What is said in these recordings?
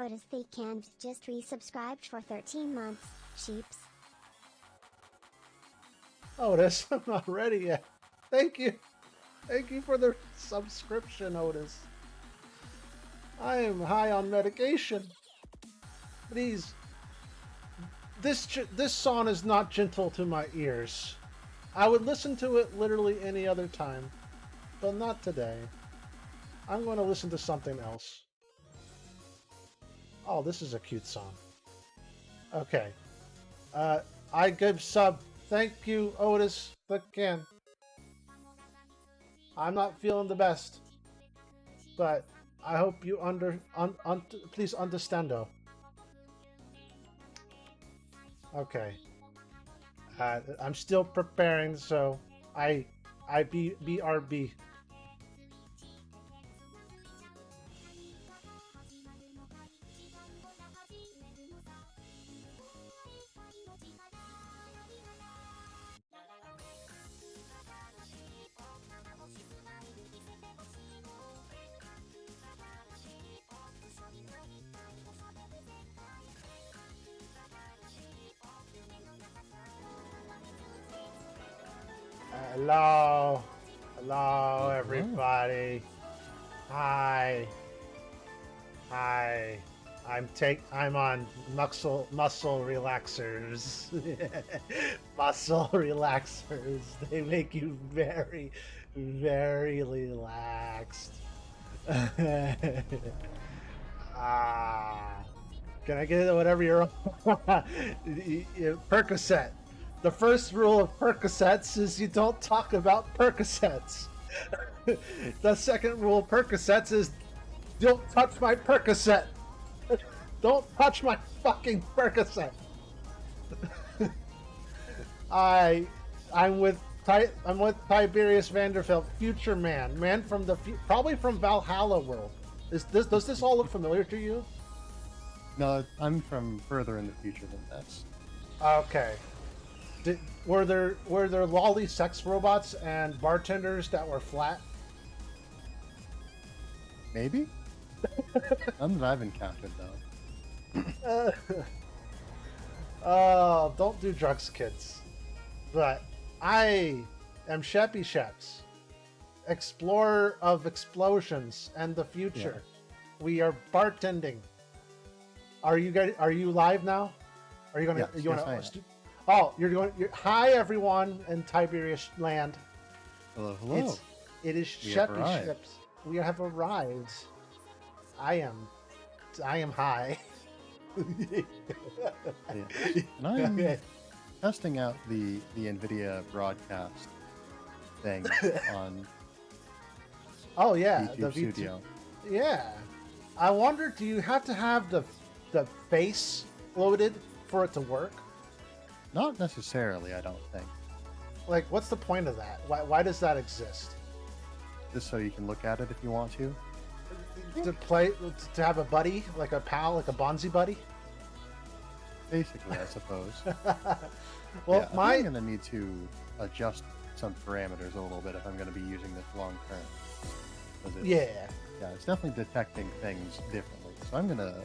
Otis the Can just resubscribed for 13 months, sheeps. Otis, I'm not ready yet. Thank you. Thank you for the subscription, Otis. I am high on medication. Please. This song is not gentle to my ears. I would listen to it literally any other time, but not today. I'm going to listen to something else. Oh, this is a cute song. Okay. I give sub. Thank you, Otis the Can. I'm not feeling the best, but I hope you please understand though. Okay. I'm still preparing, so I BRB. Hello. Hello, everybody. Hi. Hi. I'm on muscle relaxers. Muscle relaxers. They make you very, very relaxed. Can I get whatever you're on? Percocet. The first rule of Percocets is you don't talk about Percocets. The second rule of Percocets is don't touch my Percocet. Don't touch my fucking Percocet. I'm with Tiberious Vanderfeld, future man from the probably from Valhalla world. Does this all look familiar to you? No, I'm from further in the future than this. Okay. Were there lolly sex robots and bartenders that were flat? Maybe. None that I've encountered though. Oh, don't do drugs, kids. But I am Sheppy Sheps, explorer of explosions and the future. Yeah. We are bartending. Are you live now? Are you gonna? Yes, Oh, you're going. Hi, everyone in Tiberious land. Hello, hello. It is Sheppy Sheps. We have arrived. I am high. Yeah. And I'm testing out the NVIDIA broadcast thing on. Oh yeah, the Studio. Yeah, I wonder, do you have to have the face loaded for it to work? Not necessarily, I don't think. Like, what's the point of that? Why does that exist? Just so you can look at it if you want to. To have a buddy, like a pal, like a Bonzi buddy? Basically, I suppose. Well, yeah, I'm going to need to adjust some parameters a little bit if I'm going to be using this long term. Yeah, it's definitely detecting things differently. So I'm going to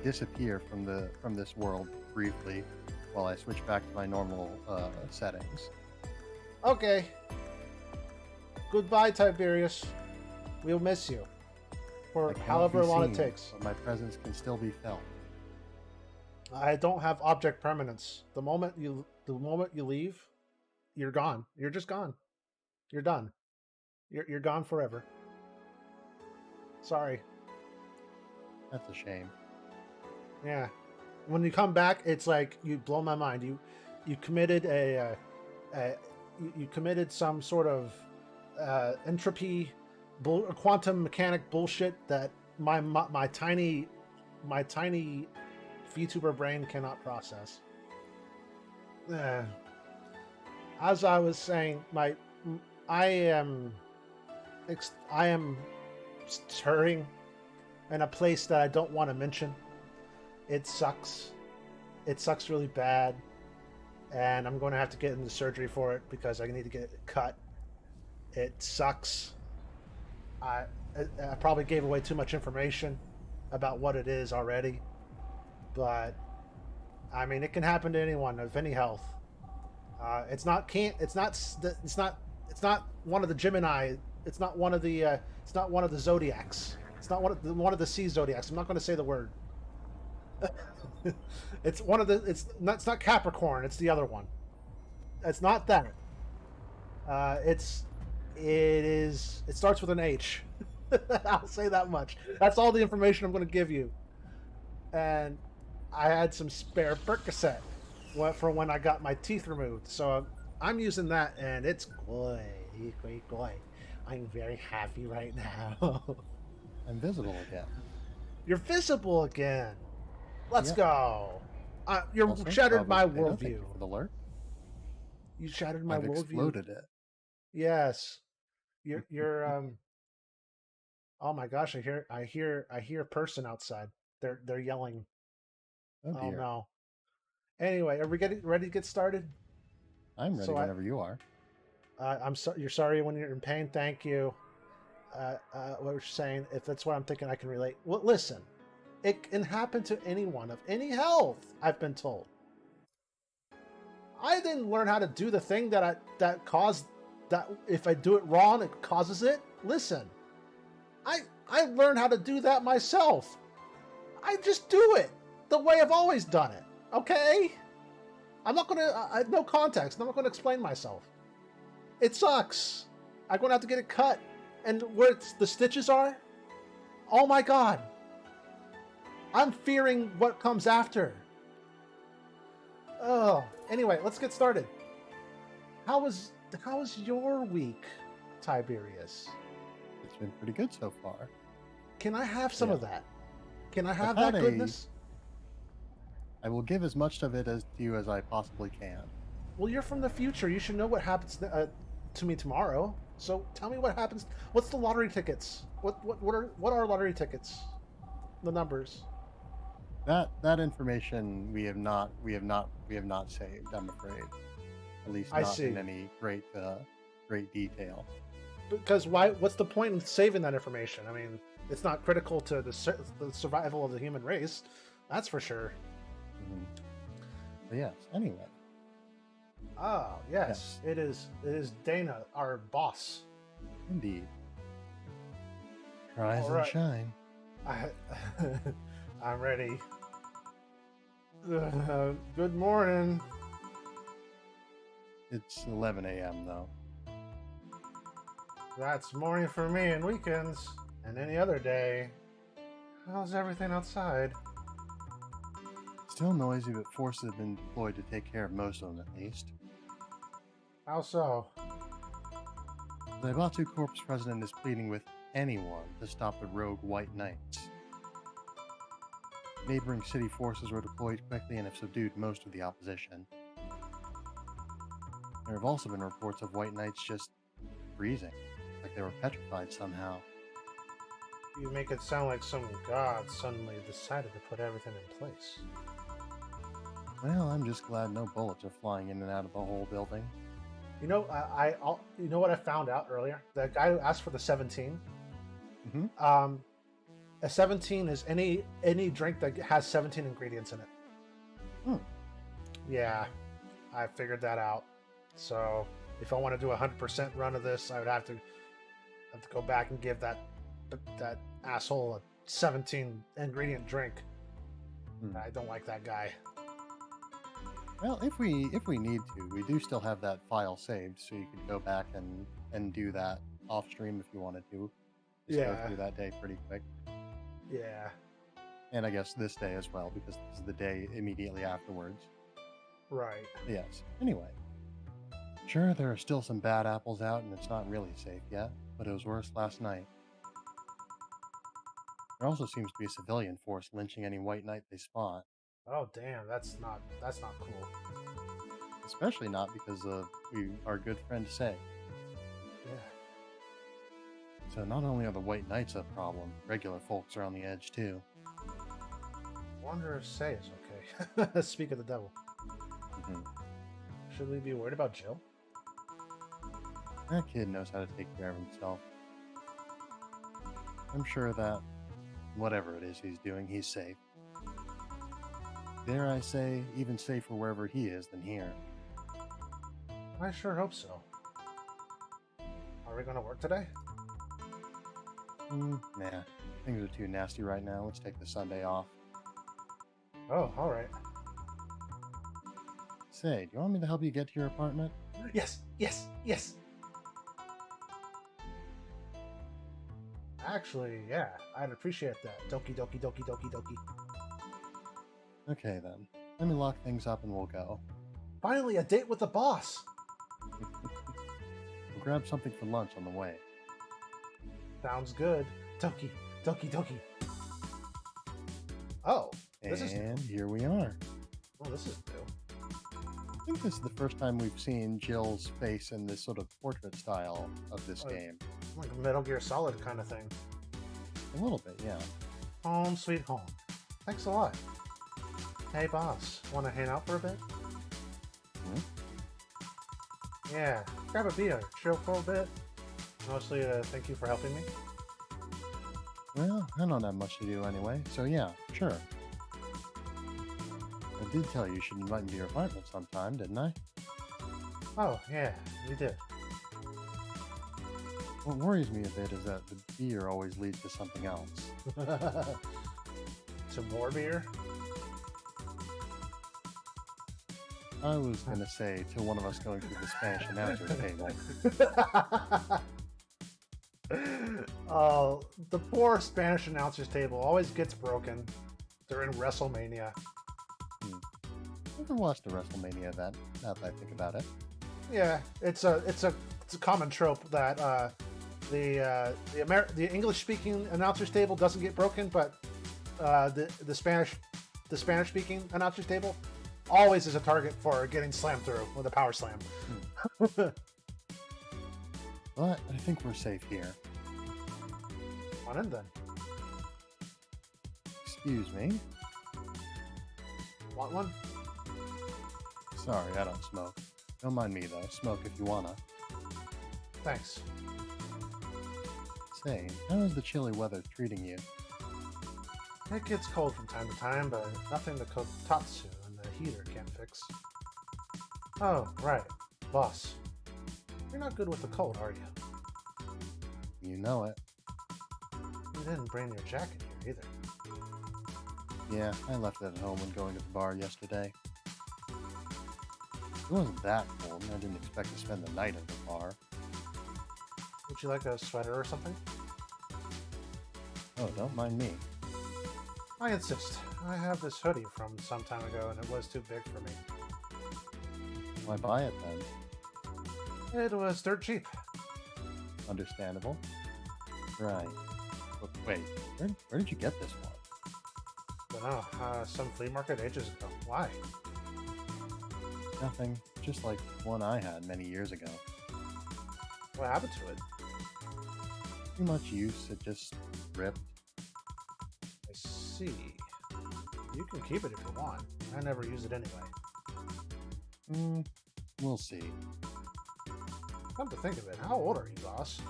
disappear from this world briefly while I switch back to my normal settings. Okay. Goodbye, Tiberious. We'll miss you for however long it takes. But my presence can still be felt. I don't have object permanence. The moment you leave, you're gone. You're just gone. You're done. You're gone forever. Sorry. That's a shame. Yeah. When you come back, it's like you blow my mind. You committed you committed some sort of entropy, quantum mechanic bullshit that my tiny VTuber brain cannot process. As I was saying, I am stirring in a place that I don't want to mention. It sucks. It sucks really bad, and I'm going to have to get into surgery for it because I need to get it cut. It sucks. I probably gave away too much information. about what it is already, but I mean, it can happen to anyone of any health. It's not can't. It's not. It's not. It's not one of the Gemini. It's not one of the. It's not one of the zodiacs. It's not one of the sea zodiacs. I'm not going to say the word. It's one of the. It's not. It's not Capricorn. It's the other one. It's not that. It's. It is. It starts with an H. I'll say that much. That's all the information I'm going to give you. And I had some spare Percocet for when I got my teeth removed, so I'm using that, and it's great. I'm very happy right now. I'm visible again. You're visible again. Let's Yep. go. You Also, shattered my Bravo Potato, thank worldview. you for the alert. You shattered my I've worldview. exploded it. Yes. You're Oh my gosh! I hear a person outside. They're yelling. Oh Oh dear. no. Anyway, are we ready to get started? I'm ready So whenever you are. I'm so you're sorry when you're in pain. Thank you. What you're saying, if that's what I'm thinking, I can relate. Well, listen, it can happen to anyone of any health. I've been told. I didn't learn how to do the thing that caused that. If I do it wrong, it causes it. Listen, I learned how to do that myself. I just do it the way I've always done it. Okay? I'm not gonna. No context. I'm not gonna explain myself. It sucks. I'm gonna have to get it cut. And where the stitches are, oh my god. I'm fearing what comes after. Oh, anyway, let's get started. How was your week, Tiberius? It's been pretty good so far. Can I have some Yeah. of that? Can I have had that goodness? I will give as much of it as to you as I possibly can. Well, you're from the future. You should know what happens to me tomorrow. So tell me what happens. What's the lottery tickets? What are lottery tickets? The numbers. That information we have not saved, I'm afraid. At least I not see. in any great detail. Because why? What's the point in saving that information? I mean, it's not critical to the survival of the human race. That's for sure. Mm-hmm. But yes. Anyway. Oh yes, it is. It is Dana, our boss. Indeed. Rise All right. and shine. I'm ready. Good morning. It's 11 a.m. though. That's morning for me and weekends and any other day. How's everything outside? Still noisy, but forces have been deployed to take care of most of them at least. How so? The Ibatu Corps president is pleading with anyone to stop the rogue White Knights. Neighboring city forces were deployed quickly and have subdued most of the opposition. There have also been reports of White Knights just freezing, like they were petrified somehow. You make it sound like some god suddenly decided to put everything in place. Well, I'm just glad no bullets are flying in and out of the whole building. You know, you know what I found out earlier? The guy who asked for the 17. Mm-hmm. A 17 is any drink that has 17 ingredients in it. Hmm. Yeah, I figured that out. So if I want to do a 100% run of this, I would have to go back and give that asshole a 17 ingredient drink. I don't like that guy. Well, if we need to, we do still have that file saved, so you could go back and do that off stream if you wanted to. Just go through that day pretty quick. Yeah. And I guess this day as well, because this is the day immediately afterwards. Right. Yes. Anyway. Sure, there are still some bad apples out, and it's not really safe yet, but it was worse last night. There also seems to be a civilian force lynching any White Knight they spot. Oh damn, that's not cool. Especially not because of our good friend Say. Yeah. So not only are the White Knights a problem, regular folks are on the edge too. Wonder if Say is okay. Speak of the devil. Mm-hmm. Should we be worried about Jill? That kid knows how to take care of himself. I'm sure that whatever it is he's doing, he's safe. Dare I say, even safer wherever he is than here. I sure hope so. Are we going to work today? Nah. Things are too nasty right now. Let's take the Sunday off. Oh, alright. Say, do you want me to help you get to your apartment? Yes, yes, yes! Actually, yeah, I'd appreciate that. Doki doki doki doki doki. Okay then. Let me lock things up and we'll go. Finally, a date with the boss! We'll grab something for lunch on the way. Sounds good. Doki doki doki. Oh, this is new. And here we are. Oh, this is new. I think this is the first time we've seen Jill's face in this sort of portrait style of this game. Like a Metal Gear Solid kind of thing. A little bit, yeah. Home sweet home. Thanks a lot. Hey boss, want to hang out for a bit? Yeah, grab a beer, chill for a bit. Mostly thank you for helping me. Well, I don't have much to do anyway, so yeah, sure. I did tell you you should invite me to your apartment sometime, didn't I? Oh, yeah, you did. What worries me a bit is that the beer always leads to something else. Some more beer? I was gonna say to one of us going through the Spanish announcer's table. Oh, the poor Spanish announcer's table always gets broken during WrestleMania. Never watched a WrestleMania event, now that I think about it. Yeah, it's a common trope that the English speaking announcer's table doesn't get broken, but the Spanish speaking announcer's table always is a target for getting slammed through with a power slam. But I think we're safe here. On in then. Excuse me. Want one? Sorry, I don't smoke. Don't mind me though. Smoke if you wanna. Thanks. Say, how is the chilly weather treating you? It gets cold from time to time, but nothing the Kotatsu and the heater can't fix. Oh, right. Boss. You're not good with the cold, are you? You know it. You didn't bring your jacket here either. Yeah, I left it at home when going to the bar yesterday. It wasn't that cold, and I didn't expect to spend the night at the bar. Would you like a sweater or something? Oh, don't mind me. I insist. I have this hoodie from some time ago and it was too big for me. Why buy it then? It was dirt cheap. Understandable. Right. But wait, where did you get this one? Dunno, some flea market ages ago. Why? Nothing. Just like one I had many years ago. What happened to it? Too much use, it just ripped. I see. You can keep it if you want. I never use it anyway. We'll see. Come to think of it, how old are you, boss?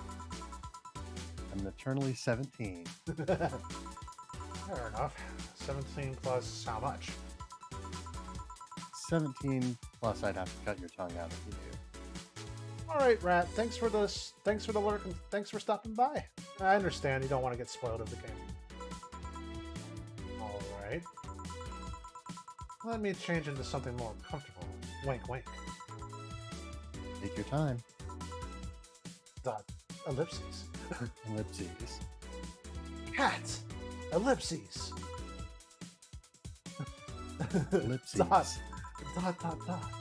I'm eternally 17. Fair enough. 17 plus how much? 17 plus I'd have to cut your tongue out if you do. Alright, Rat. Thanks for this. Thanks for the lurk and thanks for stopping by. I understand you don't want to get spoiled of the game. Alright. Let me change into something more comfortable. Wink, wink. Take your time. Dot. Ellipses. Ellipses. Cat. Ellipses. Ellipses. Dot. Dot.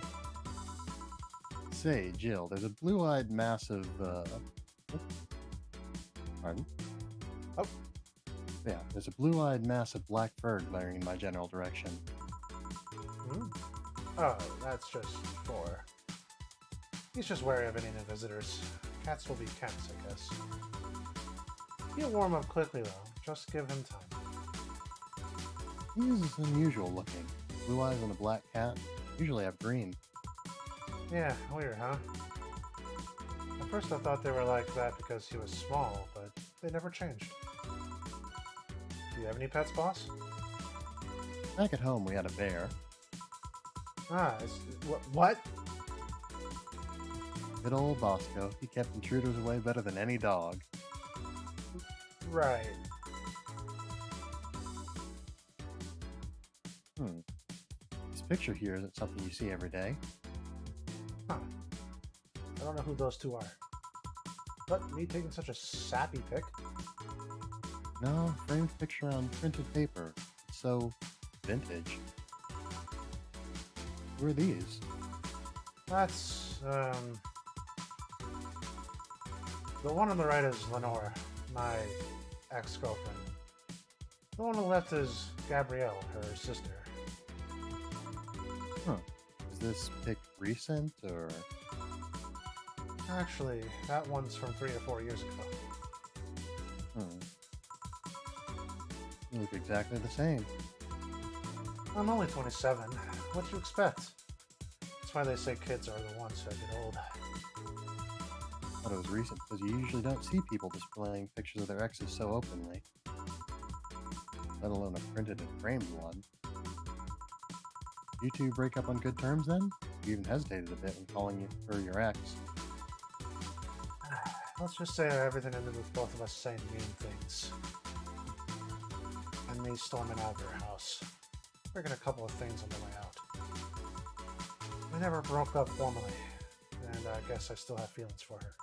Say, Jill, there's a blue-eyed massive, Pardon? Oh. Yeah, there's a blue-eyed massive black bird glaring in my general direction. Oh, that's just for... He's just wary of any new visitors. Cats will be cats, I guess. He'll warm up quickly, though. Just give him time. He's unusual looking. Blue eyes on a black cat. Usually have green. Yeah, weird, huh? At first I thought they were like that because he was small, but they never changed. Do you have any pets, boss? Back at home, we had a bear. Ah, what? Good old Bosco. He kept intruders away better than any dog. Right. This picture here isn't something you see every day. Huh. I don't know who those two are. But me taking such a sappy pic? No, framed picture on printed paper. It's so vintage. Who are these? That's, the one on the right is Lenore, my ex-girlfriend. The one on the left is Gabrielle, her sister. Huh. Is this pic recent, or...? Actually, that one's from 3 or 4 years ago. You look exactly the same. I'm only 27. What do you expect? That's why they say kids are the ones who get old. I thought it was recent, because you usually don't see people displaying pictures of their exes so openly. Let alone a printed and framed one. You two break up on good terms then? You even hesitated a bit when calling her your ex. Let's just say everything ended with both of us saying mean things. And me storming out of their house. Breaking a couple of things on the way out. We never broke up formally, and I guess I still have feelings for her.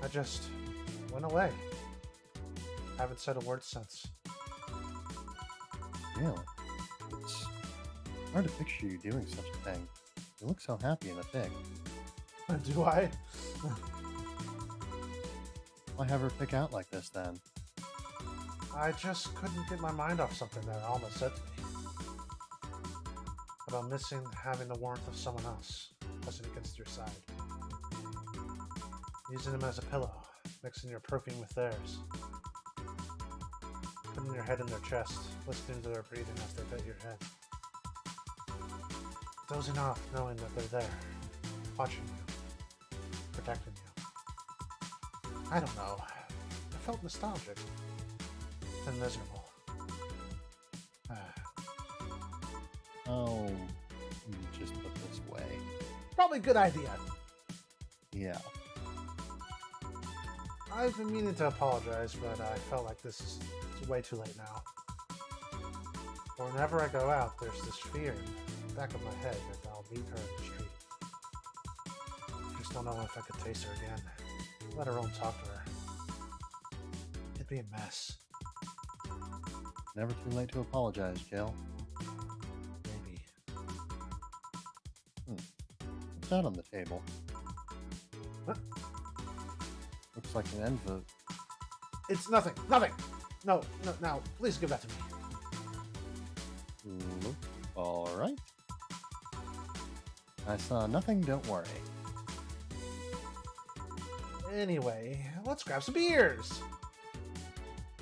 I just went away. Haven't said a word since. Really? It's hard to picture you doing such a thing. You look so happy in the pic. Do I? Why have her pick out like this then? I just couldn't get my mind off something that Alma said to me. About missing having the warmth of someone else pressing against your side. Using them as a pillow, mixing your perfume with theirs. Putting your head in their chest, listening to their breathing as they pet your head. Dozing off knowing that they're there, watching you, protecting you. I don't know. I felt nostalgic. And miserable. Oh, just put this way. Probably a good idea. Yeah. I've been meaning to apologize, but I felt like it's way too late now. Whenever I go out, there's this fear in the back of my head that I'll meet her in the street. I just don't know if I could taste her again. Let her own talk to her. It'd be a mess. Never too late to apologize, Jill. Maybe. What's that on the table? What? Looks like an envelope. It's nothing. Nothing. No, now, please give that to me. All right. I saw nothing, don't worry. Anyway, let's grab some beers.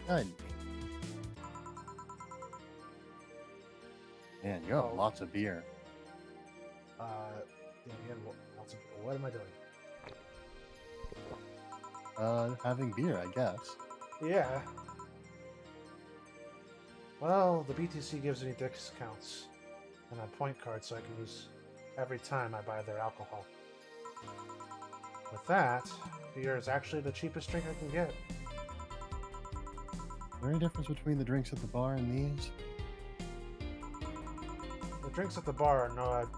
Good. Man, you have lots of beer. Yeah, lots of, what am I doing? Having beer, I guess. Yeah. Well, the BTC gives me discounts and a point card so I can use every time I buy their alcohol. With that, beer is actually the cheapest drink I can get. Is there any difference between the drinks at the bar and these? The drinks at the bar are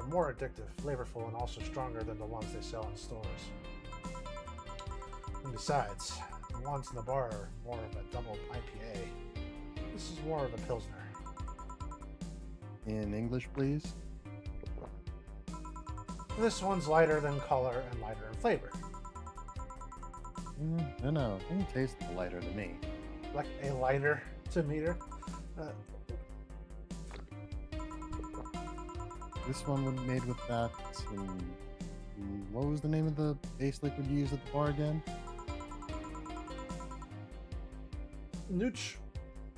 more addictive, flavorful, and also stronger than the ones they sell in stores. And besides, the ones in the bar are more of a double IPA. This is more of a Pilsner. In English, please? This one's lighter than color and lighter in flavor. No, it tastes lighter to me. Like a lighter to meter. This one was made with that. What was the name of the base liquid you used at the bar again?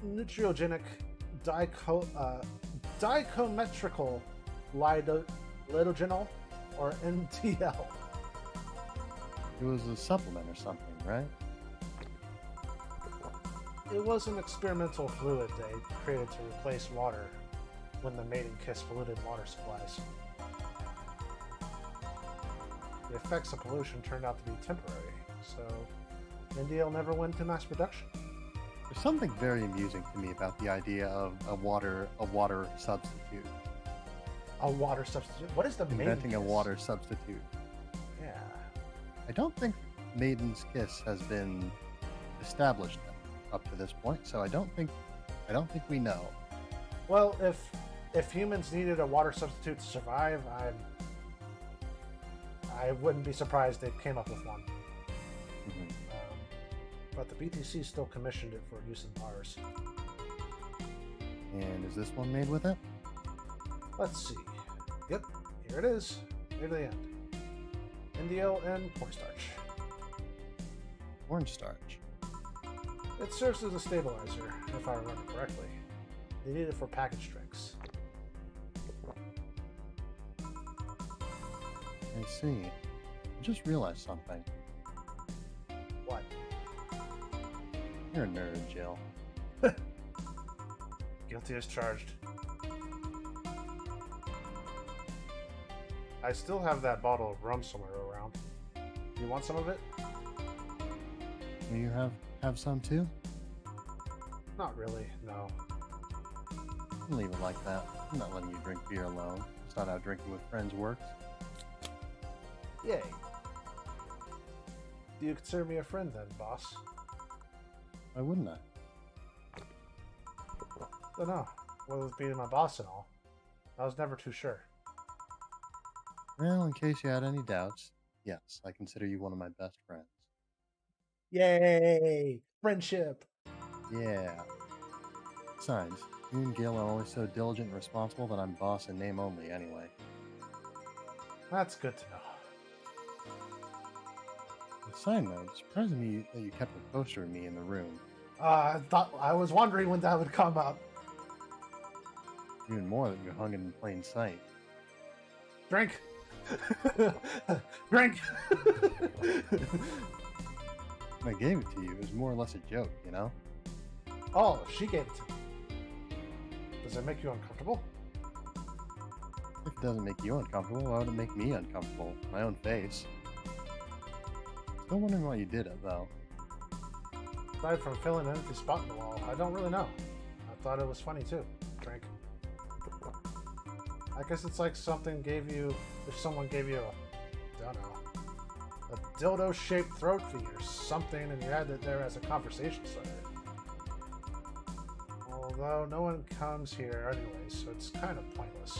Nutriogenic dichometrical lidogenol, or NTL. It was a supplement or something, right? It was an experimental fluid they created to replace water when the mating kiss polluted water supplies. The effects of pollution turned out to be temporary, so NDL never went to mass production. There's something very amusing to me about the idea of a water substitute. A water substitute? What is the mating Inventing a kiss? water substitute. Yeah. I don't think Maiden's Kiss has been established up to this point, so I don't think we know. Well, if humans needed a water substitute to survive, I wouldn't be surprised they came up with one. Mhm. But the BTC still commissioned it for use in bars. And is this one made with it? Let's see. Yep, here it is. Near the end. NDL and cornstarch. Cornstarch. It serves as a stabilizer, if I remember correctly. They need it for packaged drinks. I see. I just realized something. What? You're a nerd, Jill. Guilty as charged. I still have that bottle of rum somewhere around. You want some of it? Will you have some too? Not really, no. Don't leave it like that. I'm not letting you drink beer alone. It's not how drinking with friends works. Yay. Do you consider me a friend then, boss? Why wouldn't I? Don't know. Well, with being my boss and all, I was never too sure. Well, in case you had any doubts, yes, I consider you one of my best friends. Yay! Friendship! Yeah. Besides, you and Gil are always so diligent and responsible that I'm boss in name only anyway. That's good to know. On a side note, it's surprising me that you kept a poster of me in the room. I was wondering when that would come up. Even more that you hung it in plain sight. Drink! Drink! When I gave it to you, it was more or less a joke, you know? Oh, she gave it to me. Does it make you uncomfortable? If it doesn't make you uncomfortable, why would it make me uncomfortable? My own face. Still wondering why you did it, though. Aside from filling an empty spot in the wall, I don't really know. I thought it was funny too. Drink. I guess it's like something gave you, if someone gave you a, don't know, a dildo-shaped throat fee or something, and you had it there as a conversation starter. Although no one comes here anyway, so it's kind of pointless.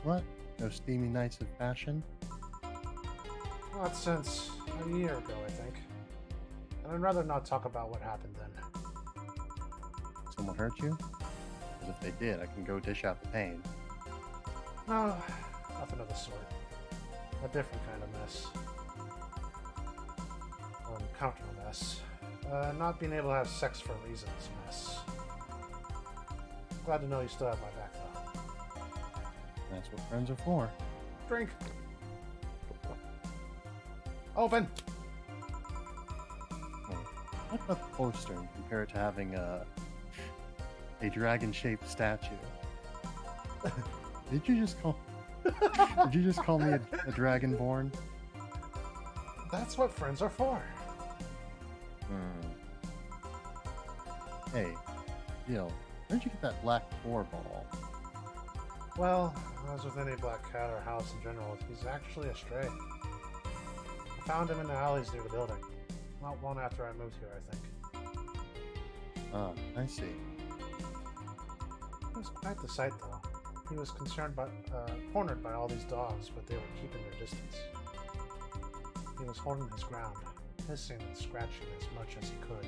What? No steamy nights of passion? Not since a year ago, I think. And I'd rather not talk about what happened then. Someone hurt you? Because if they did, I can go dish out the pain. No, nothing of the sort. A different kind of mess. Uncomfortable mess. Not being able to have sex for reasons mess. Glad to know you still have my back though. That's what friends are for. Drink! Open! What about the poster and compare it to having a dragon-shaped statue? Did you just call me a dragonborn? That's what friends are for. Hey, Gil, where'd you get that black 4 ball? Well, as with any black cat or house in general, he's actually a stray. I found him in the alleys near the building. Not long after I moved here, I think. Ah, I see. It was quite the sight, though. He was cornered by all these dogs, but they were keeping their distance. He was holding his ground, hissing and scratching as much as he could.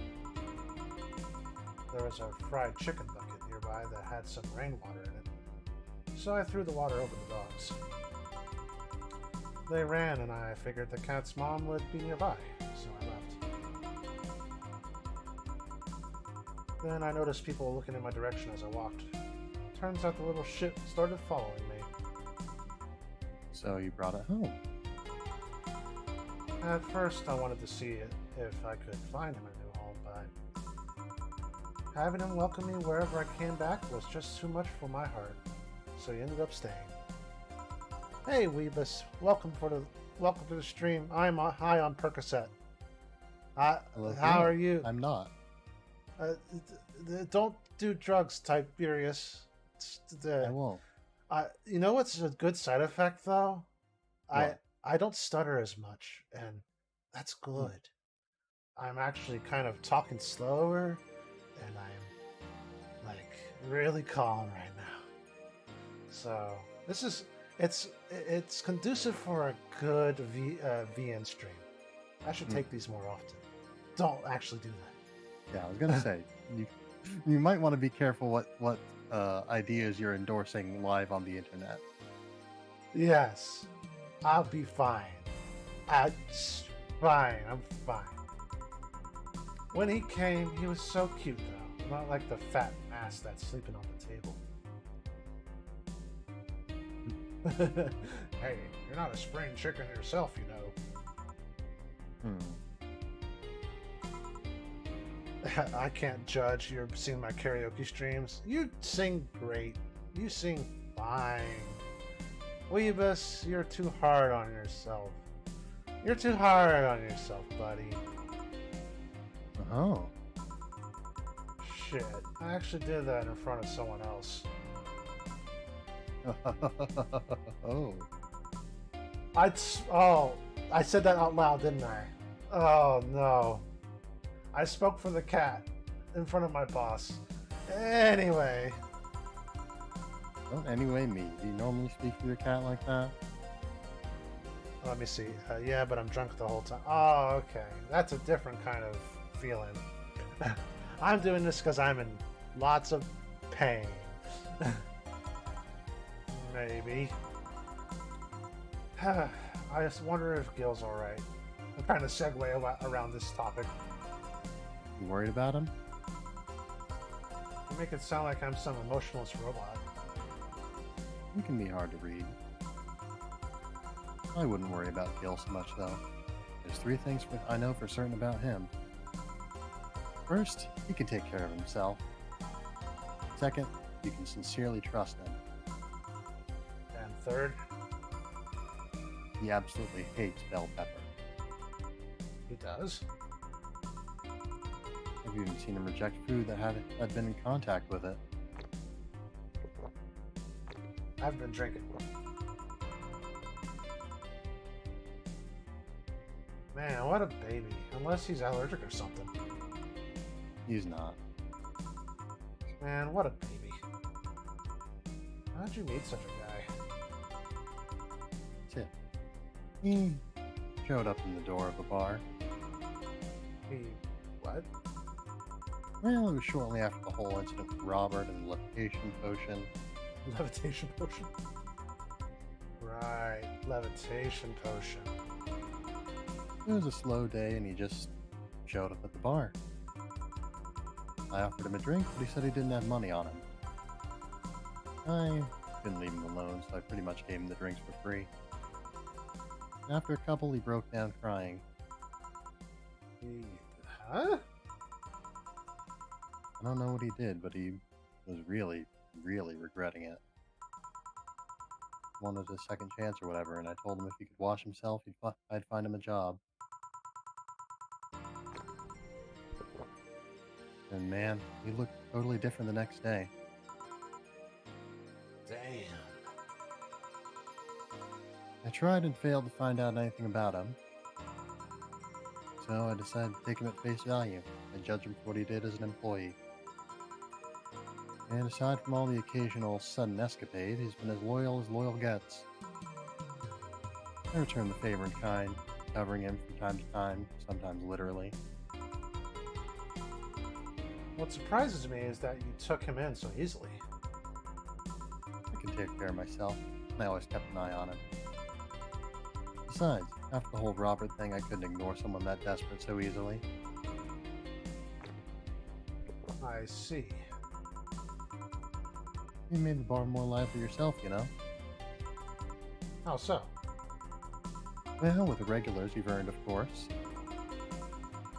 There was a fried chicken bucket nearby that had some rainwater in it, so I threw the water over the dogs. They ran, and I figured the cat's mom would be nearby, so I left. Then I noticed people looking in my direction as I walked. Turns out the little shit started following me. So you brought it home? At first I wanted to see if I could find him a new home, but having him welcome me wherever I came back was just too much for my heart, so he ended up staying. Hey, Weebus, welcome to the stream. I'm high on Percocet. Hello, How are you? I'm not. Don't do drugs, Tiberious. I won't. You know what's a good side effect though? What? I don't stutter as much, and that's good. I'm actually kind of talking slower, and I'm like really calm right now. So it's conducive for a good VN stream. I should take these more often. Don't actually do that. Yeah, I was gonna say you might want to be careful what ideas you're endorsing live on the internet. Yes, I'll be fine. I'm fine. When he came, he was so cute though. Not like the fat ass that's sleeping on the table. Hey, you're not a spring chicken yourself, you know. I can't judge. You're seeing my karaoke streams. You sing great. You sing fine. Weebus, you're too hard on yourself. You're too hard on yourself, buddy. Oh. Shit. I actually did that in front of someone else. Oh. I said that out loud, didn't I? Oh, no. I spoke for the cat in front of my boss. Anyway. Don't anyway me. Do you normally speak for your cat like that? Let me see. Yeah, but I'm drunk the whole time. Oh, okay. That's a different kind of feeling. I'm doing this because I'm in lots of pain. Maybe. I just wonder if Gil's alright. I'm trying to segue around this topic. You worried about him? You make it sound like I'm some emotionless robot. He can be hard to read. I wouldn't worry about Gil so much, though. There's 3 things I know for certain about him. First, he can take care of himself. Second, you can sincerely trust him. And third, He absolutely hates bell pepper. he does. I've even seen him reject food that had been in contact with it. I've been drinking. Man, what a baby. Unless he's allergic or something. He's not. Man, what a baby. How'd you meet such a guy? That's it. He showed up in the door of a bar. He... what? Well, it was shortly after the whole incident with Robert and the levitation potion. Levitation potion? Right, levitation potion. It was a slow day and he just showed up at the bar. I offered him a drink, but he said he didn't have money on him. I couldn't leave him alone, so I pretty much gave him the drinks for free. After a couple, he broke down crying. Huh? I don't know what he did, but he was really, really regretting it. Wanted a second chance or whatever, and I told him if he could wash himself, I'd find him a job. And man, he looked totally different the next day. Damn. I tried and failed to find out anything about him. So I decided to take him at face value and judge him for what he did as an employee. And aside from all the occasional sudden escapade, he's been as loyal gets. I returned the favor in kind, covering him from time to time, sometimes literally. What surprises me is that you took him in so easily. I can take care of myself, and I always kept an eye on him. Besides, after the whole Robert thing, I couldn't ignore someone that desperate so easily. I see. You made the bar more lively yourself, you know? How so? Well, with the regulars you've earned, of course.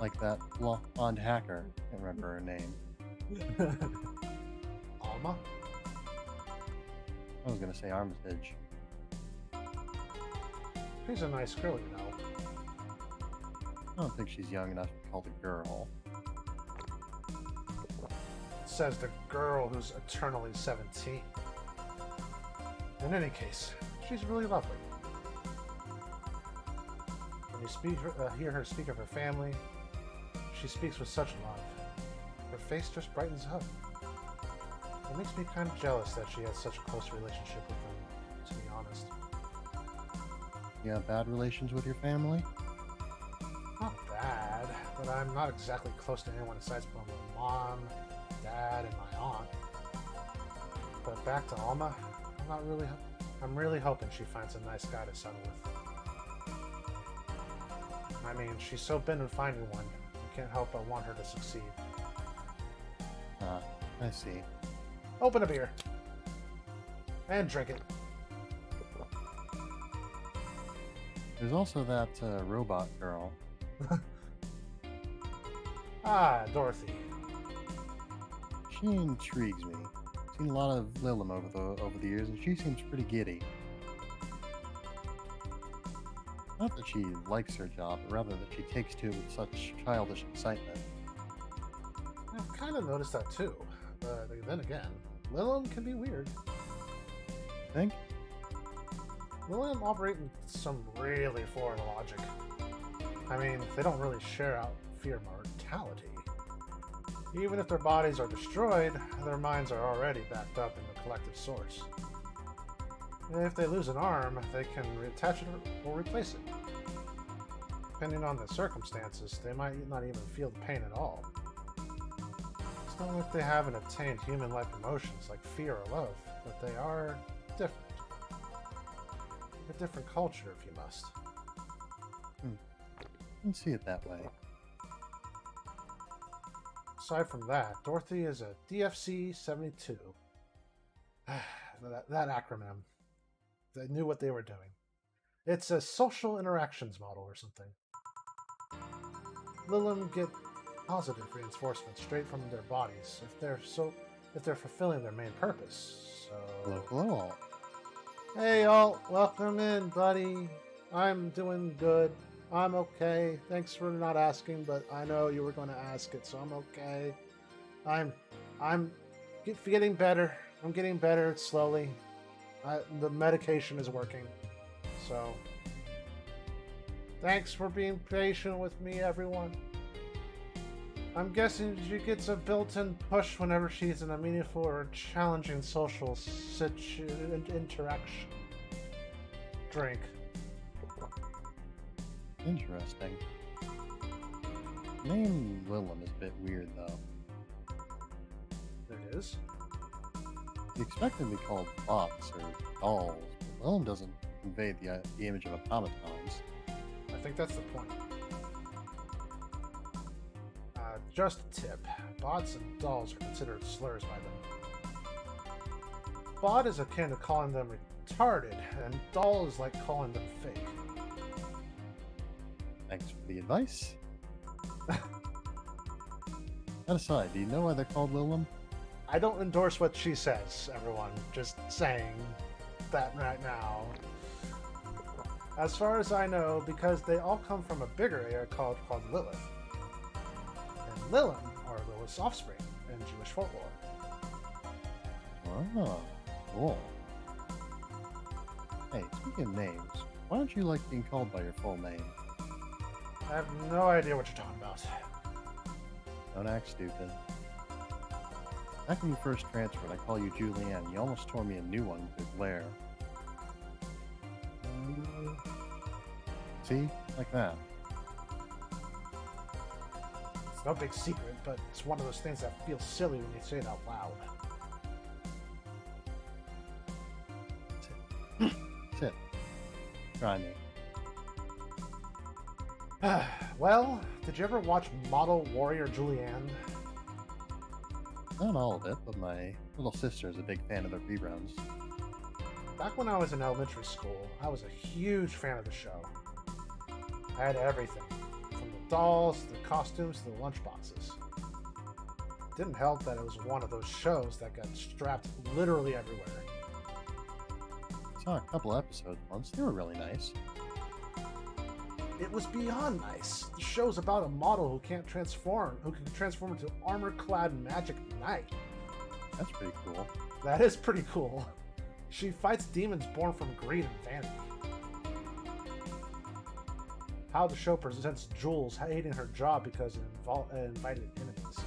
Like that blonde hacker. Can't remember her name. Alma? I was gonna say Armitage. She's a nice girl, you know. I don't think she's young enough to be called a girl. Says the girl who's eternally 17. In any case, she's really lovely. When you hear her speak of her family, she speaks with such love. Her face just brightens up. It makes me kind of jealous that she has such a close relationship with them, to be honest. You have bad relations with your family? Not bad, but I'm not exactly close to anyone besides my mom, dad, and my aunt. But back to Alma, I'm really hoping she finds a nice guy to settle with. I mean, she's so bent on finding one, I can't help but want her to succeed. Ah, I see. Open a beer. And drink it. There's also that robot girl. Ah, Dorothy. She intrigues me. Seen a lot of Lilum over the years, and she seems pretty giddy. Not that she likes her job, but rather that she takes to it with such childish excitement. I've kind of noticed that too. But then again, Lilum can be weird. Think? Lilum operate in some really foreign logic. I mean, they don't really share out fear mortality. Even if their bodies are destroyed, their minds are already backed up in the collective source. If they lose an arm, they can reattach it or replace it. Depending on the circumstances, they might not even feel the pain at all. It's not like they haven't attained human-like emotions like fear or love, but they are different. A different culture, if you must. I can see it that way. Aside from that, Dorothy is a DFC-72. that acronym. They knew what they were doing. It's a social interactions model or something. Lilum get positive reinforcement straight from their bodies if they're fulfilling their main purpose. So Hello. hey all, welcome in, buddy. I'm doing good. I'm okay. Thanks for not asking, but I know you were going to ask it, so I'm okay. I'm getting better. I'm getting better slowly. The medication is working. So, thanks for being patient with me, everyone. I'm guessing she gets a built-in push whenever she's in a meaningful or challenging social interaction. Drink. Interesting. Name Lilum is a bit weird, though. It is. You expect them to be called bots or dolls, but Lilum doesn't convey the image of automatons. I think that's the point. Just a tip. Bots and dolls are considered slurs by them. Bot is akin to calling them retarded, and doll is like calling them fake. Thanks for the advice. That aside, do you know why they're called Lilum? I don't endorse what she says, everyone. Just saying that right now. As far as I know, because they all come from a bigger area called Lilith. And Lilum are Lilith's offspring in Jewish folklore. Oh, cool. Hey, speaking of names, why don't you like being called by your full name? I have no idea what you're talking about. Don't act stupid. Back when you first transferred, I called you Julianne. You almost tore me a new one with Blair. See? Like that. It's no big secret, but it's one of those things that feels silly when you say it out loud. Sit. Try me. Well, did you ever watch Model Warrior Julianne? Not all of it, but my little sister is a big fan of the reruns. Back when I was in elementary school, I was a huge fan of the show. I had everything, from the dolls, to the costumes, to the lunchboxes. Didn't help that it was one of those shows that got strapped literally everywhere. Saw a couple episodes once. They were really nice. It was beyond nice. The show's about a model who can transform into armor-clad magic knight. That's pretty cool. That is pretty cool. She fights demons born from greed and vanity. How the show presents Jules hating her job because it invited enemies.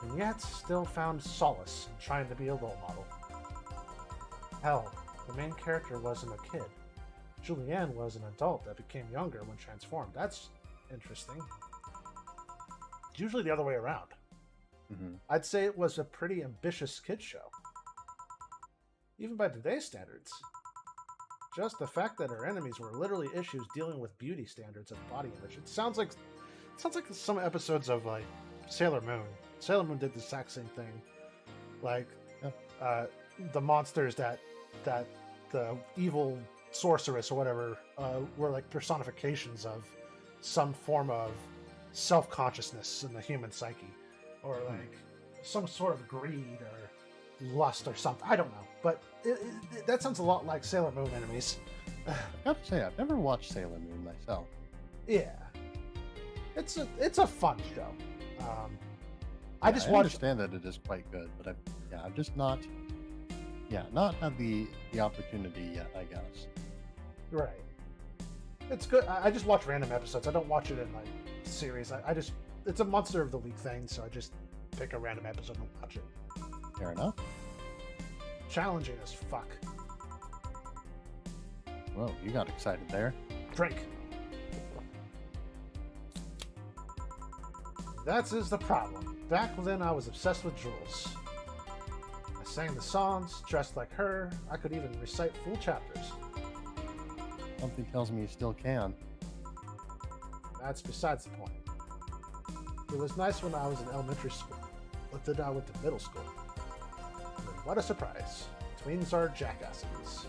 And yet, still found solace in trying to be a role model. Hell, the main character wasn't a kid. Julianne was an adult that became younger when transformed. That's interesting. It's usually the other way around. Mm-hmm. I'd say it was a pretty ambitious kid show. Even by today's standards. Just the fact that her enemies were literally issues dealing with beauty standards of body image. It sounds like some episodes of like Sailor Moon. Sailor Moon did the exact same thing. Like the monsters that the evil sorceress or whatever were like personifications of some form of self-consciousness in the human psyche, or like some sort of greed or lust or something. I don't know, but that sounds a lot like Sailor Moon enemies. I have to say, I've never watched Sailor Moon myself. Yeah, it's a fun show. I understand that it is quite good, but I've just not had the opportunity yet, I guess. Right. It's good. I just watch random episodes. I don't watch it in like series. It's a Monster of the Week thing, so I just pick a random episode and watch it. Fair enough. Challenging as fuck. Whoa, you got excited there. Drink. That is the problem. Back then, I was obsessed with Jules. I sang the songs, dressed like her. I could even recite full chapters. Something tells me you still can. That's besides the point. It was nice when I was in elementary school, but then I went to middle school. And what a surprise. Tweens are jackasses.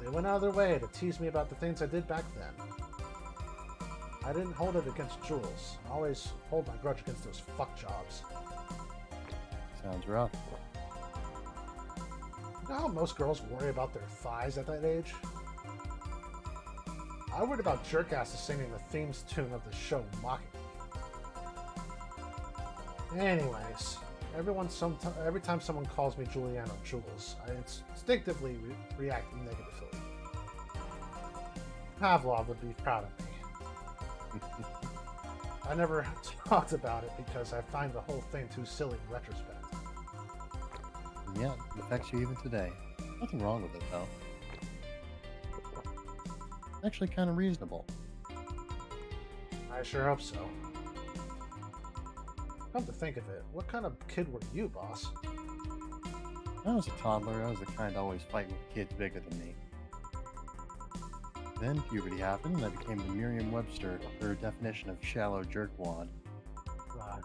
They went out of their way to tease me about the things I did back then. I didn't hold it against Jules. I always hold my grudge against those fuck jobs. Sounds rough. You know how most girls worry about their thighs at that age? I worried about jerkasses singing the theme's tune of the show mocking me. Anyways, every time someone calls me Julianne or Jules, I instinctively react negatively. Pavlov would be proud of me. I never talked about it because I find the whole thing too silly in retrospect. Yeah, it affects you even today. Nothing wrong with it, though. Actually kind of reasonable. I sure hope so. Come to think of it, what kind of kid were you, boss? When I was a toddler, I was the kind to always fight with kids bigger than me. Then puberty happened, and I became the Merriam-Webster for definition of shallow jerkwad. Right.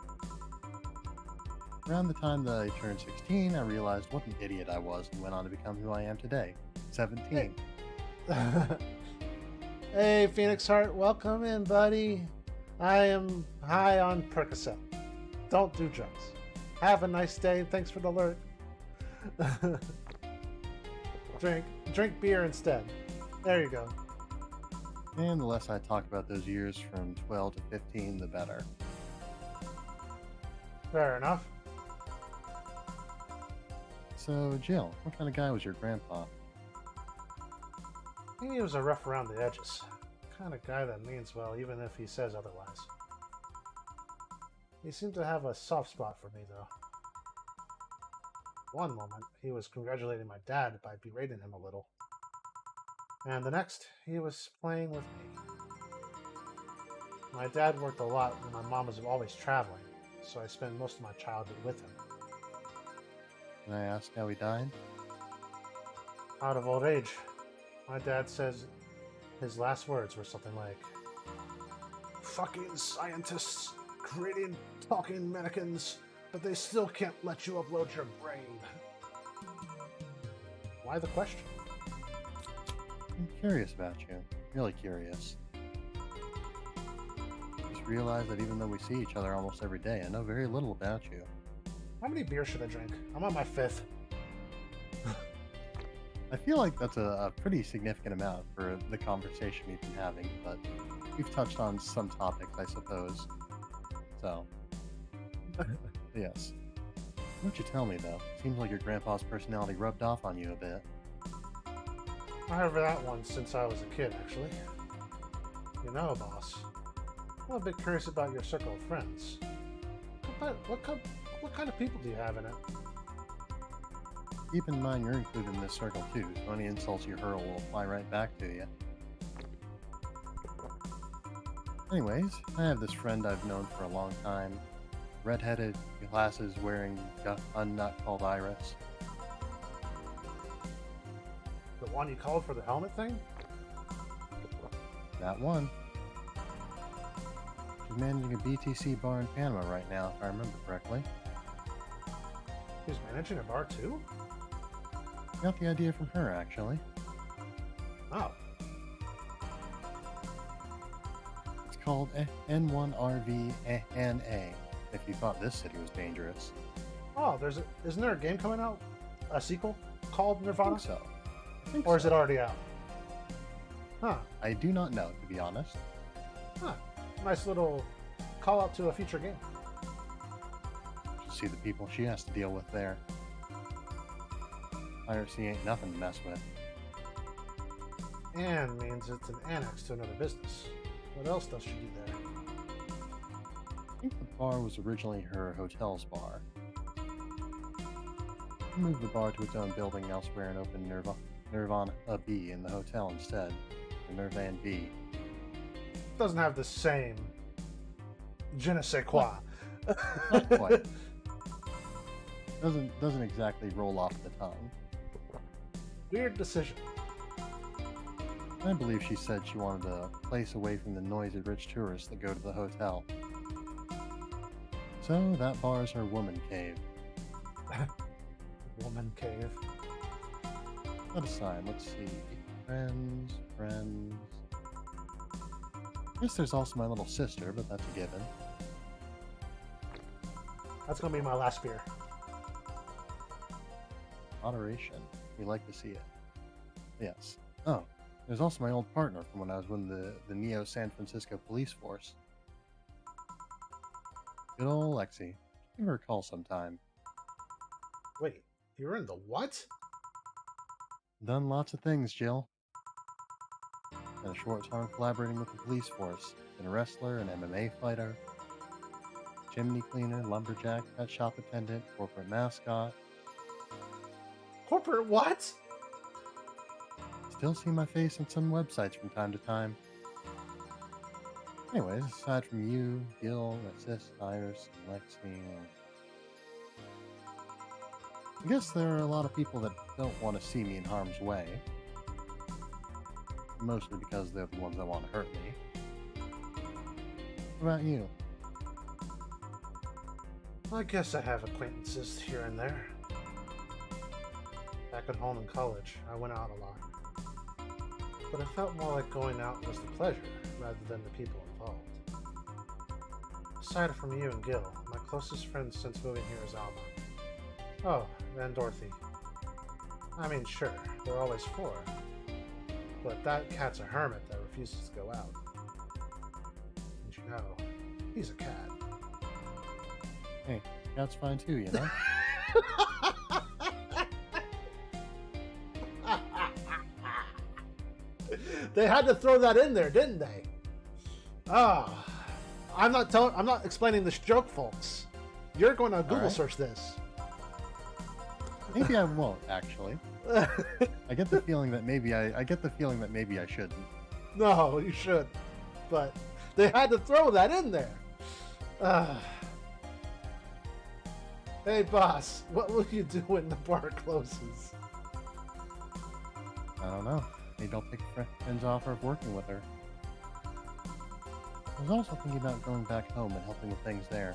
Around the time that I turned 16, I realized what an idiot I was and went on to become who I am today, 17. Hey, Phoenix Heart, welcome in, buddy. I am high on Percocet. Don't do drugs. Have a nice day. Thanks for the alert. Drink beer instead. There you go. And the less I talk about those years from 12 to 15, the better. Fair enough. So, Jill, what kind of guy was your grandpa? He was a rough around the edges. Kind of guy that means well even if he says otherwise. He seemed to have a soft spot for me, though. One moment, he was congratulating my dad by berating him a little. And the next, he was playing with me. My dad worked a lot and my mom was always traveling, so I spent most of my childhood with him. Can I ask how he died? Out of old age. My dad says his last words were something like, "Fucking scientists creating talking mannequins, but they still can't let you upload your brain." Why the question? I'm curious about you. Really curious. just realized that even though we see each other almost every day, I know very little about you. How many beers should I drink? I'm on my 5th. I feel like that's a pretty significant amount for the conversation we've been having, but we've touched on some topics, I suppose. So, yes. Why don't you tell me, though? Seems like your grandpa's personality rubbed off on you a bit. I heard that one since I was a kid, actually. You know, boss, I'm a bit curious about your circle of friends. What kind of people do you have in it? Keep in mind you're included in this circle too, so any insults you hurl will fly right back to you. Anyways, I have this friend I've known for a long time. Red-headed, glasses wearing gun nut called Iris. The one you called for the helmet thing? That one. She's managing a BTC bar in Panama right now, if I remember correctly. He's managing a bar too? Got the idea from her, actually. Oh. It's called N1RVNA, if you thought this city was dangerous. Oh, isn't there a game coming out? A sequel called I Nirvana? think so. I think Or is so. it already out? Huh. I do not know, to be honest. Huh. Nice little call out to a future game. Should see the people she has to deal with there. Piracy ain't nothing to mess with. And means it's an annex to another business. What else does she do there? I think the bar was originally her hotel's bar. She moved the bar to its own building elsewhere and opened Nirvana B in the hotel instead. The Nirvan B. Doesn't have the same je ne sais quoi. Not quite. Doesn't exactly roll off the tongue. Weird decision. I believe she said she wanted a place away from the noisy rich tourists that go to the hotel. So that bar is her woman cave. Woman cave. That aside, let's see. Friends. Guess there's also my little sister, but that's a given. That's gonna be my last beer. Moderation. We like to see it. Yes. Oh, there's also my old partner from when I was with the Neo San Francisco police force. Good old Lexi. Give her a call sometime. Wait, you were in the what? Done lots of things, Jill. Spent a short time collaborating with the police force. Been a wrestler, an MMA fighter, chimney cleaner, lumberjack, pet shop attendant, corporate mascot. Corporate what? Still see my face on some websites from time to time. Anyways, aside from you, Gil, my sis, Iris, and Lexi, I guess there are a lot of people that don't want to see me in harm's way. Mostly because they're the ones that want to hurt me. What about you? I guess I have acquaintances here and there. Back at home in college, I went out a lot. But it felt more like going out was the pleasure rather than the people involved. Aside from you and Gil, my closest friends since moving here is Alma. Oh, and Dorothy. I mean, sure, they're always for her. But that cat's a hermit that refuses to go out. And you know, he's a cat. Hey, cat's fine too, you know? They had to throw that in there, didn't they? Ah, I'm not explaining this joke, folks. You're going to Google right. search this. Maybe I won't, actually. I get the feeling that maybe I shouldn't. No, you should. But they had to throw that in there. Hey, boss, what will you do when the bar closes? I don't know. Maybe I'll take a friend's offer of working with her. I was also thinking about going back home and helping with things there.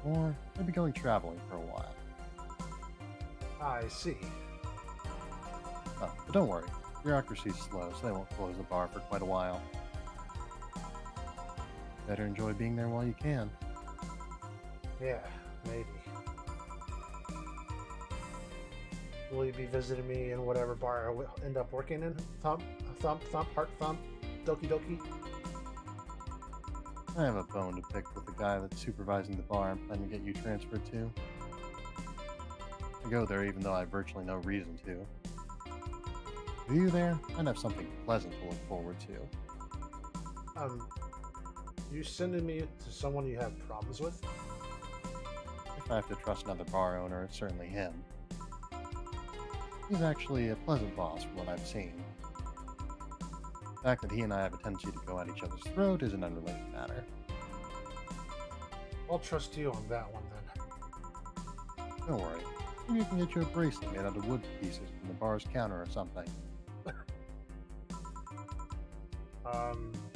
Or maybe going traveling for a while. I see. Oh, but don't worry. Bureaucracy's slow, so they won't close the bar for quite a while. better enjoy being there while you can. Yeah, maybe. Will you be visiting me in whatever bar I will end up working in? Thump, heart thump, doki doki. I have a bone to pick with the guy that's supervising the bar I'm planning to get you transferred to. I go there even though I have virtually no reason to. With you there, I'd have something pleasant to look forward to. You sending me to someone you have problems with? If I have to trust another bar owner, it's certainly him. He's actually a pleasant boss from what I've seen. The fact that he and I have a tendency to go at each other's throat is an unrelated matter. I'll trust you on that one then. Don't worry. Maybe I can get you a bracelet made out of wood pieces from the bar's counter or something.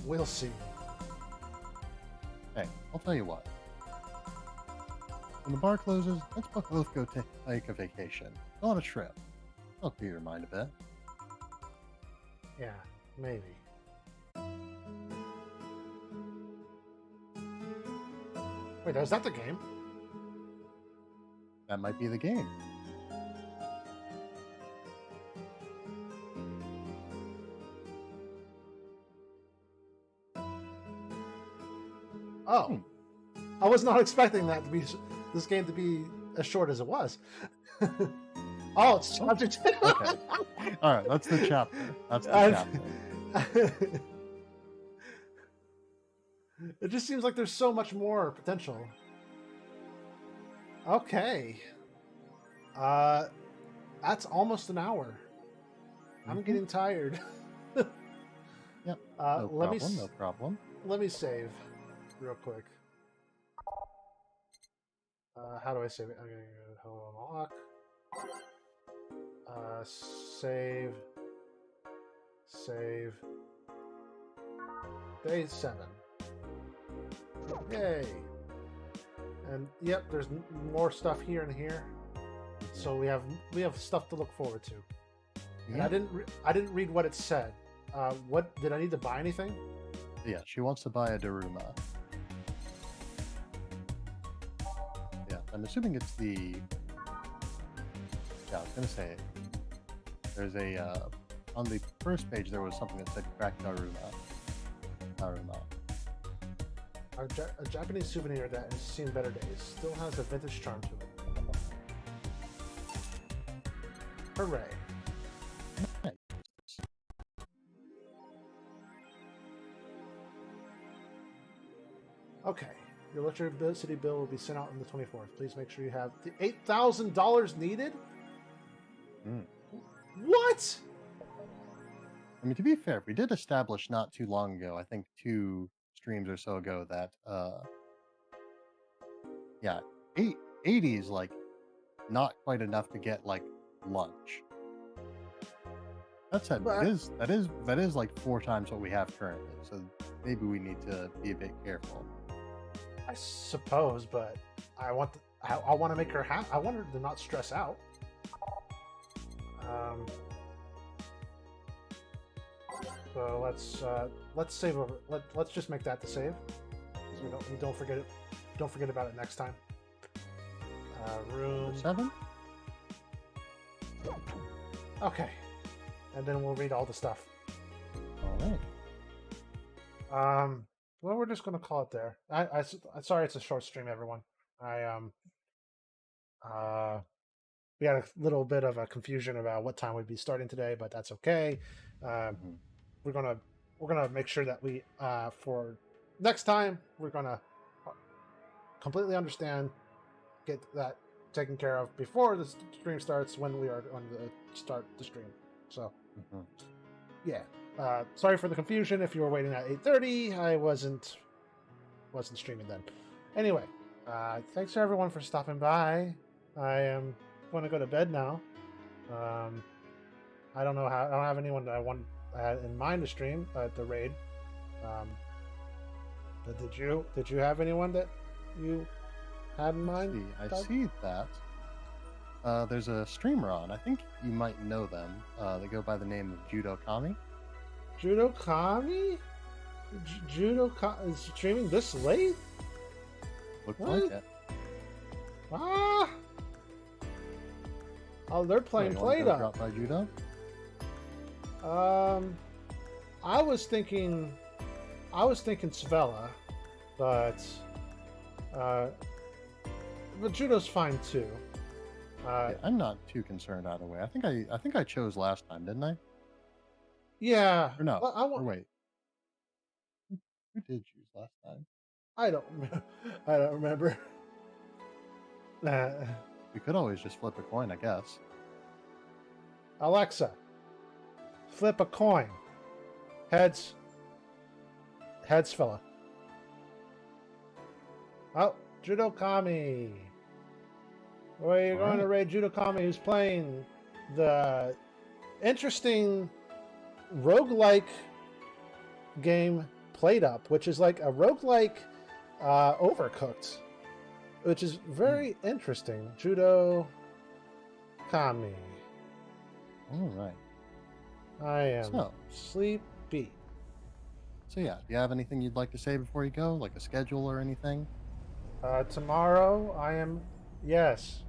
We'll see. Hey, I'll tell you what. When the bar closes, let's both go take a vacation. Go on a trip. I'll clear your mind a bit. Yeah, maybe. Wait, is that the game? That might be the game. Oh, I was not expecting that to be this game to be as short as it was. Oh, it's chapter 2. Okay. All right, that's the chapter. That's the chapter. It just seems like there's so much more potential. Okay. That's almost an hour. I'm getting tired. Yep. No problem. Let me save real quick. How do I save it? I'm gonna go hello unlock. Save. Day 7. Yay! And yep, there's more stuff here and here, so we have stuff to look forward to. And I didn't read what it said. What did I need to buy anything? Yeah, she wants to buy a Daruma. Yeah, I'm assuming it's the. Yeah, I was gonna say. There's a on the first page there was something that said cracked Daruma. A Japanese souvenir that has seen better days. Still has a vintage charm to it. Hooray. Okay. Your electricity bill will be sent out on the 24th. Please make sure you have the $8,000 needed? What? I mean, to be fair, we did establish not too long ago, I think 2 streams or so ago, that, yeah, 80 is, like, not quite enough to get, like, lunch. That said, that is like 4 times what we have currently, so maybe we need to be a bit careful. I suppose, but I want to make her happy. I want her to not stress out. So let's save over. Let's just make that the save. So we don't forget it. Don't forget about it next time. Room 7. Okay, and then we'll read all the stuff. All right. Well, we're just gonna call it there. I sorry, it's a short stream, everyone. We had a little bit of a confusion about what time we'd be starting today, but that's okay. We're gonna make sure that we for next time we're gonna completely understand, get that taken care of before the stream starts when we are going to start the stream. So yeah, sorry for the confusion. If you were waiting at 8:30, I wasn't streaming then. Anyway, thanks everyone for stopping by. I am going to go to bed now. I don't have anyone that I want in mind to stream the raid. But did you have anyone that you had in mind? I see that. There's a streamer on. I think you might know them. They go by the name of Judo Kami. Judo Kami? Judo is streaming this late? Looks What? like it. Ah! Oh, they're playing Wait, you wanna go Play-Doh. drop by Judo? I was thinking Svella, but Judo's fine too. Yeah, I'm not too concerned either way. I think I chose last time, didn't I? Yeah. Or no? Well, Or wait, who did choose last time? I don't. I don't remember. We could always just flip a coin, I guess. Alexa, flip a coin. Heads. Heads, fella. Oh, Judo Kami. Well, you're going to raid Judo Kami, who's playing the interesting roguelike game Played Up, which is like a roguelike Overcooked, which is very interesting. Judo Kami. All right. I am sleepy. So yeah, do you have anything you'd like to say before you go, like a schedule or anything? Tomorrow I am, yes,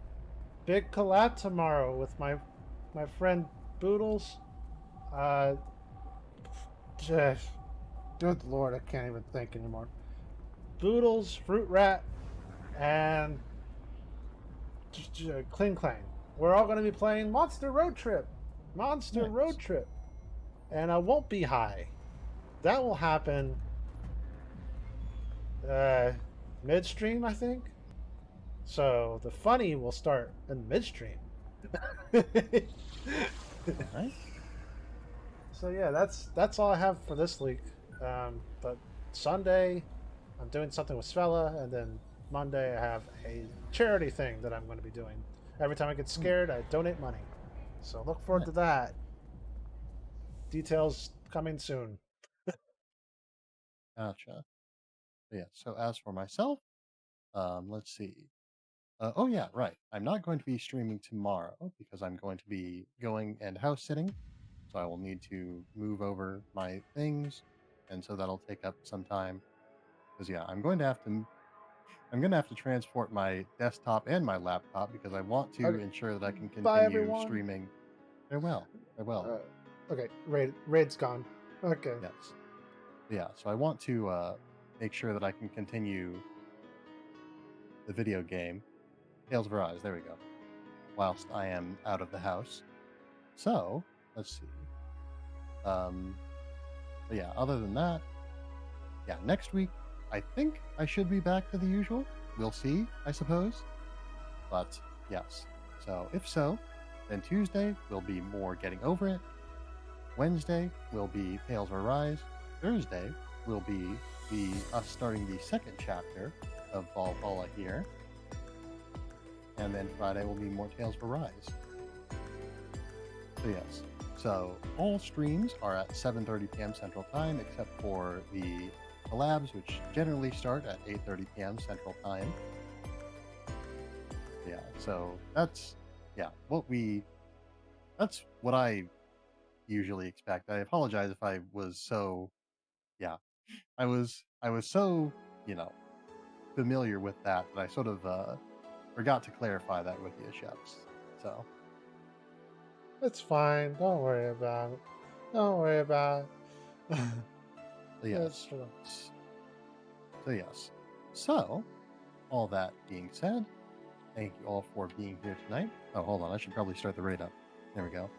big collab tomorrow with my friend Boodles. Just, good lord, I can't even think anymore. Boodles, Fruit Rat, and Kling Clang. We're all going to be playing Monster Road Trip. Monster Road Trip. And I won't be high. That will happen midstream, I think. So the funny will start in midstream. Alright. So yeah, that's all I have for this week. But Sunday, I'm doing something with Svella, and then Monday I have a charity thing that I'm going to be doing. Every time I get scared, I donate money. So look forward to that. Details coming soon. Gotcha. Yeah, so as for myself, let's see. Oh yeah, right. I'm not going to be streaming tomorrow because I'm going to be going and house sitting. So I will need to move over my things, and so that'll take up some time. Because yeah, I'm going to have to transport my desktop and my laptop because I want to ensure that I can Bye, continue everyone. streaming. Farewell. Farewell. Okay, raid's gone. Okay. Yes. Yeah, so I want to make sure that I can continue the video game, Tales of Arise, there we go, whilst I am out of the house. So, let's see. But yeah, other than that, yeah, next week, I think I should be back to the usual. We'll see, I suppose. But, yes. So, if so, then Tuesday will be more Getting Over It. Wednesday will be Tales of Arise. Thursday will be us starting the second chapter of Valhalla here. And then Friday will be more Tales of Arise. So yes. So all streams are at 7:30 p.m. Central Time, except for the collabs, which generally start at 8:30 p.m. Central Time. Yeah, so that's what I usually expect. I apologize if I was so I was so, familiar with that I sort of forgot to clarify that with you, Sheps. So It's fine. Don't worry about it. Don't worry about it. yes. So yes. So all that being said, thank you all for being here tonight. Oh, hold on. I should probably start the raid up. There we go.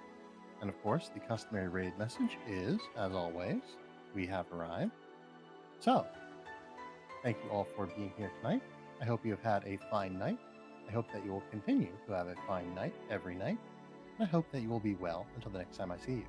And of course, the customary raid message is, as always, we have arrived. So, thank you all for being here tonight. I hope you have had a fine night. I hope that you will continue to have a fine night every night. And I hope that you will be well until the next time I see you.